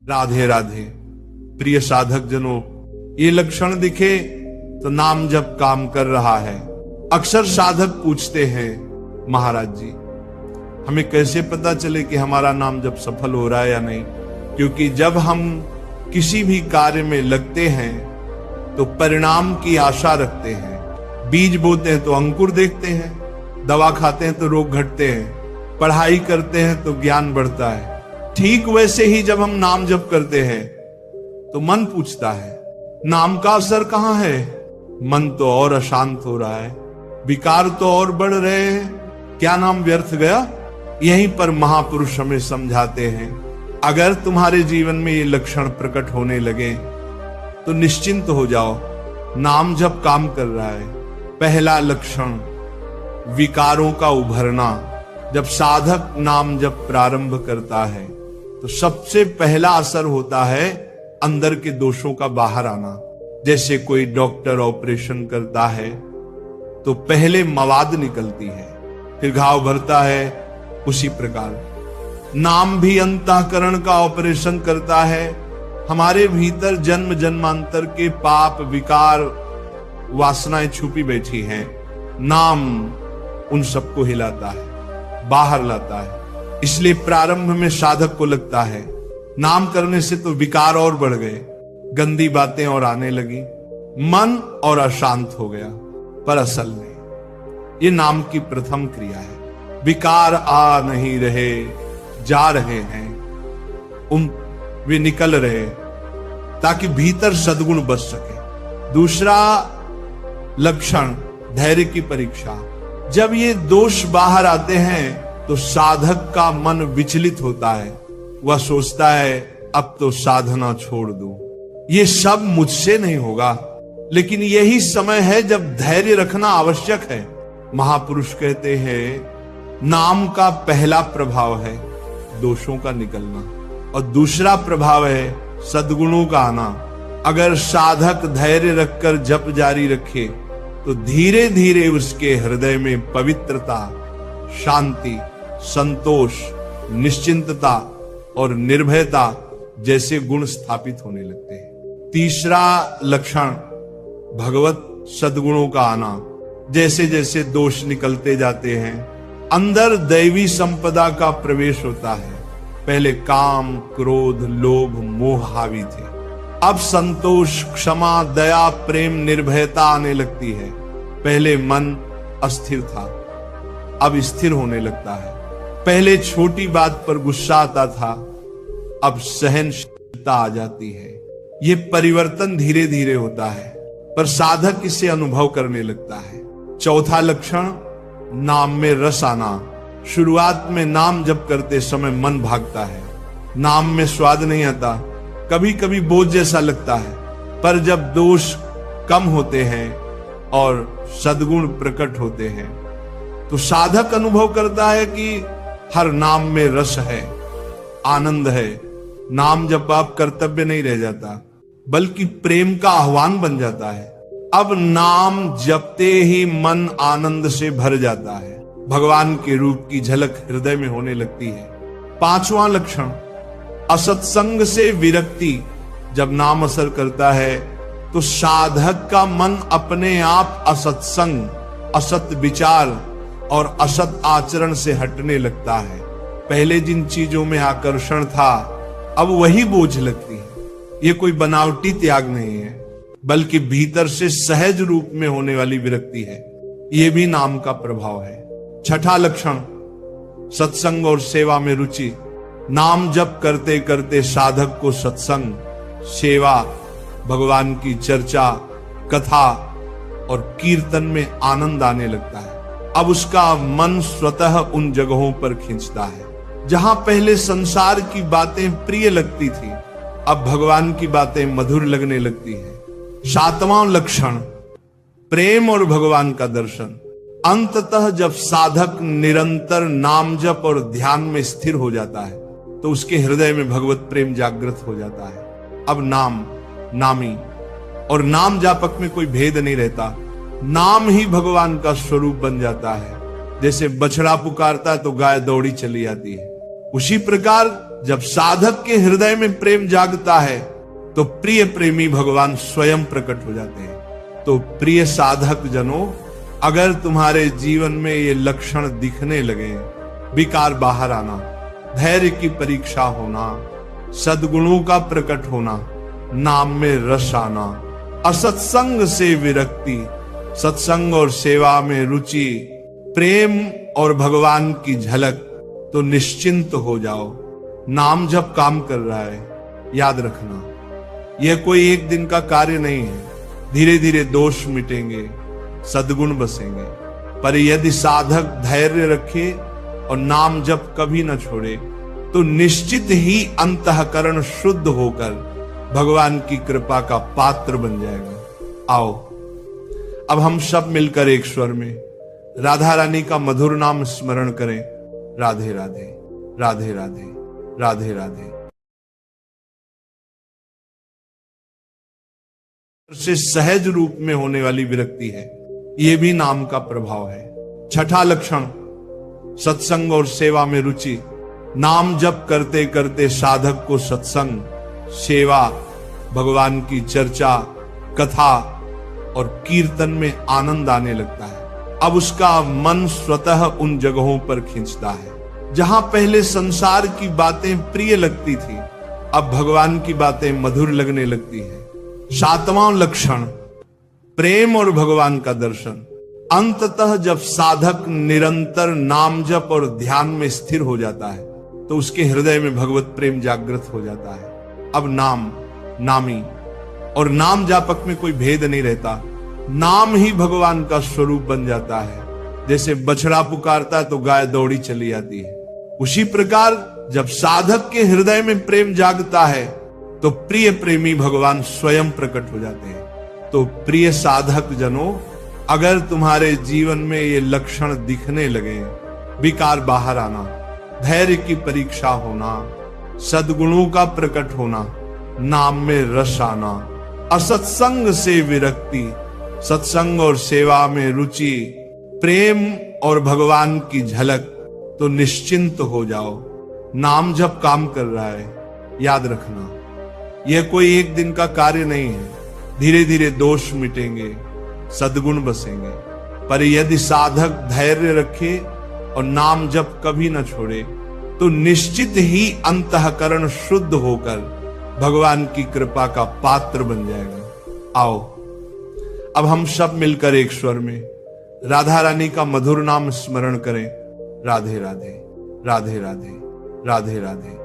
राधे राधे। प्रिय साधक जनों, ये लक्षण दिखे तो नाम जप काम कर रहा है। अक्सर साधक पूछते हैं, महाराज जी हमें कैसे पता चले कि हमारा नाम जप सफल हो रहा है या नहीं? क्योंकि जब हम किसी भी कार्य में लगते हैं तो परिणाम की आशा रखते हैं। बीज बोते हैं तो अंकुर देखते हैं, दवा खाते हैं तो रोग घटते हैं, पढ़ाई करते हैं तो ज्ञान बढ़ता है। ठीक वैसे ही जब हम नाम जप करते हैं तो मन पूछता है नाम का असर कहां है? मन तो और अशांत हो रहा है, विकार तो और बढ़ रहे हैं, क्या नाम व्यर्थ गया? यहीं पर महापुरुष हमें समझाते हैं, अगर तुम्हारे जीवन में ये लक्षण प्रकट होने लगे तो निश्चिंत हो जाओ, नाम जप काम कर रहा है। पहला लक्षण विकारों का उभरना। जब साधक नाम जप प्रारंभ करता है तो सबसे पहला असर होता है अंदर के दोषों का बाहर आना। जैसे कोई डॉक्टर ऑपरेशन करता है तो पहले मवाद निकलती है, फिर घाव भरता है। उसी प्रकार नाम भी अंतःकरण का ऑपरेशन करता है। हमारे भीतर जन्म जन्मांतर के पाप विकार वासनाएं छुपी बैठी हैं, नाम उन सबको हिलाता है, बाहर लाता है। इसलिए प्रारंभ में साधक को लगता है नाम करने से तो विकार और बढ़ गए, गंदी बातें और आने लगी, मन और अशांत हो गया। पर असल में ये नाम की प्रथम क्रिया है। विकार आ नहीं रहे, जा रहे हैं, वे निकल रहे ताकि भीतर सद्गुण बच सके। दूसरा लक्षण धैर्य की परीक्षा। जब ये दोष बाहर आते हैं तो साधक का मन विचलित होता है, वह सोचता है अब तो साधना छोड़ दूं, ये सब मुझसे नहीं होगा। लेकिन यही समय है जब धैर्य रखना आवश्यक है। महापुरुष कहते हैं नाम का पहला प्रभाव है दोषों का निकलना और दूसरा प्रभाव है सद्गुणों का आना। अगर साधक धैर्य रखकर जप जारी रखे तो धीरे धीरे उसके हृदय में पवित्रता, शांति, संतोष, निश्चिंतता और निर्भयता जैसे गुण स्थापित होने लगते हैं। तीसरा लक्षण भगवत सद्गुणों का आना। जैसे जैसे दोष निकलते जाते हैं अंदर दैवी संपदा का प्रवेश होता है। पहले काम, क्रोध, लोभ, मोह हावी थे, अब संतोष, क्षमा, दया, प्रेम, निर्भयता आने लगती है। पहले मन अस्थिर था, अब स्थिर होने लगता है। पहले छोटी बात पर गुस्सा आता था, अब सहनशीलता आ जाती है। ये परिवर्तन धीरे धीरे होता है पर साधक इसे अनुभव करने लगता है। चौथा लक्षण नाम में रस आना। शुरुआत में नाम जप करते समय मन भागता है, नाम में स्वाद नहीं आता, कभी कभी बोझ जैसा लगता है। पर जब दोष कम होते हैं और सद्गुण प्रकट होते हैं तो साधक अनुभव करता है कि हर नाम में रस है, आनंद है। नाम जप आप कर्तव्य नहीं रह जाता बल्कि प्रेम का आह्वान बन जाता है। अब नाम जपते ही मन आनंद से भर जाता है, भगवान के रूप की झलक हृदय में होने लगती है। पांचवा लक्षण असत्संग से विरक्ति। जब नाम असर करता है तो साधक का मन अपने आप असत्संग, असत विचार और असत आचरण से हटने लगता है। पहले जिन चीजों में आकर्षण था अब वही बोझ लगती है। ये कोई बनावटी त्याग नहीं है बल्कि भीतर से सहज रूप में होने वाली विरक्ति है। ये भी नाम का प्रभाव है। छठा लक्षण सत्संग और सेवा में रुचि। नाम जप करते करते साधक को सत्संग, सेवा, भगवान की चर्चा, कथा और कीर्तन में आनंद आने लगता है। अब उसका मन स्वतः उन जगहों पर खींचता है जहां पहले संसार की बातें प्रिय लगती थी, अब भगवान की बातें मधुर लगने लगती है। सातवां लक्षण प्रेम और भगवान का दर्शन। अंततः जब साधक निरंतर नाम जप और ध्यान में स्थिर हो जाता है तो उसके हृदय में भगवत प्रेम जागृत हो जाता है। अब नाम, नामी और नाम जापक में कोई भेद नहीं रहता, नाम ही भगवान का स्वरूप बन जाता है। जैसे बछड़ा पुकारता है तो गाय दौड़ी चली आती है, उसी प्रकार जब साधक के हृदय में प्रेम जागता है तो प्रिय प्रेमी भगवान स्वयं प्रकट हो जाते हैं। तो प्रिय साधक जनों, अगर तुम्हारे जीवन में ये लक्षण दिखने लगे, विकार बाहर आना, धैर्य की परीक्षा होना, सद्गुणों का प्रकट होना, नाम में रस आना, असत्संग से विरक्ति, सत्संग और सेवा में रुचि, प्रेम और भगवान की झलक, तो निश्चिंत हो जाओ। नाम जब काम कर रहा है, याद रखना यह कोई एक दिन का कार्य नहीं है। धीरे धीरे दोष मिटेंगे, सद्गुण बसेंगे। पर यदि साधक धैर्य रखे और नाम जब कभी न छोड़े तो निश्चित ही अंतःकरण शुद्ध होकर भगवान की कृपा का पात्र बन जाएगा। आओ अब हम सब मिलकर एक स्वर में राधा रानी का मधुर नाम स्मरण करें। राधे राधे, राधे राधे, राधे राधे। से सहज रूप में होने वाली विरक्ति है, यह भी नाम का प्रभाव है। छठा लक्षण, सत्संग और सेवा में रुचि। नाम जप करते करते साधक को सत्संग, सेवा, भगवान की चर्चा, कथा और कीर्तन में आनंद आने लगता है। अब उसका मन स्वतः उन जगहों पर खींचता है जहां पहले संसार की बातें प्रिय लगती थी, अब भगवान की बातें मधुर लगने लगती है। सातवां लक्षण, प्रेम और भगवान का दर्शन। अंततः जब साधक निरंतर नाम जप और ध्यान में स्थिर हो जाता है तो उसके हृदय में भगवत प्रेम जागृत हो जाता है। अब नाम, नामी और नाम जापक में कोई भेद नहीं रहता। नाम ही भगवान का स्वरूप बन जाता है। जैसे बछड़ा पुकारता है तो गाय दौड़ी चली आती है, उसी प्रकार जब साधक के हृदय में प्रेम जागता है तो प्रिय प्रेमी भगवान स्वयं प्रकट हो जाते हैं। तो प्रिय साधक जनों, अगर तुम्हारे जीवन में ये लक्षण दिखने लगे, विकार बाहर आना, धैर्य की परीक्षा होना, सद्गुणों का प्रकट होना, नाम में रस आना, असत्संग से विरक्ति, सत्संग और सेवा में रुचि, प्रेम और भगवान की झलक, तो निश्चिंत हो जाओ। नाम जब काम कर रहा है, याद रखना यह कोई एक दिन का कार्य नहीं है। धीरे धीरे दोष मिटेंगे, सद्गुण बसेंगे। पर यदि साधक धैर्य रखे और नाम जब कभी न छोड़े तो निश्चित ही अंतःकरण शुद्ध होकर भगवान की कृपा का पात्र बन जाएगा। आओ अब हम सब मिलकर एक स्वर में राधा रानी का मधुर नाम स्मरण करें। राधे राधे, राधे राधे, राधे राधे।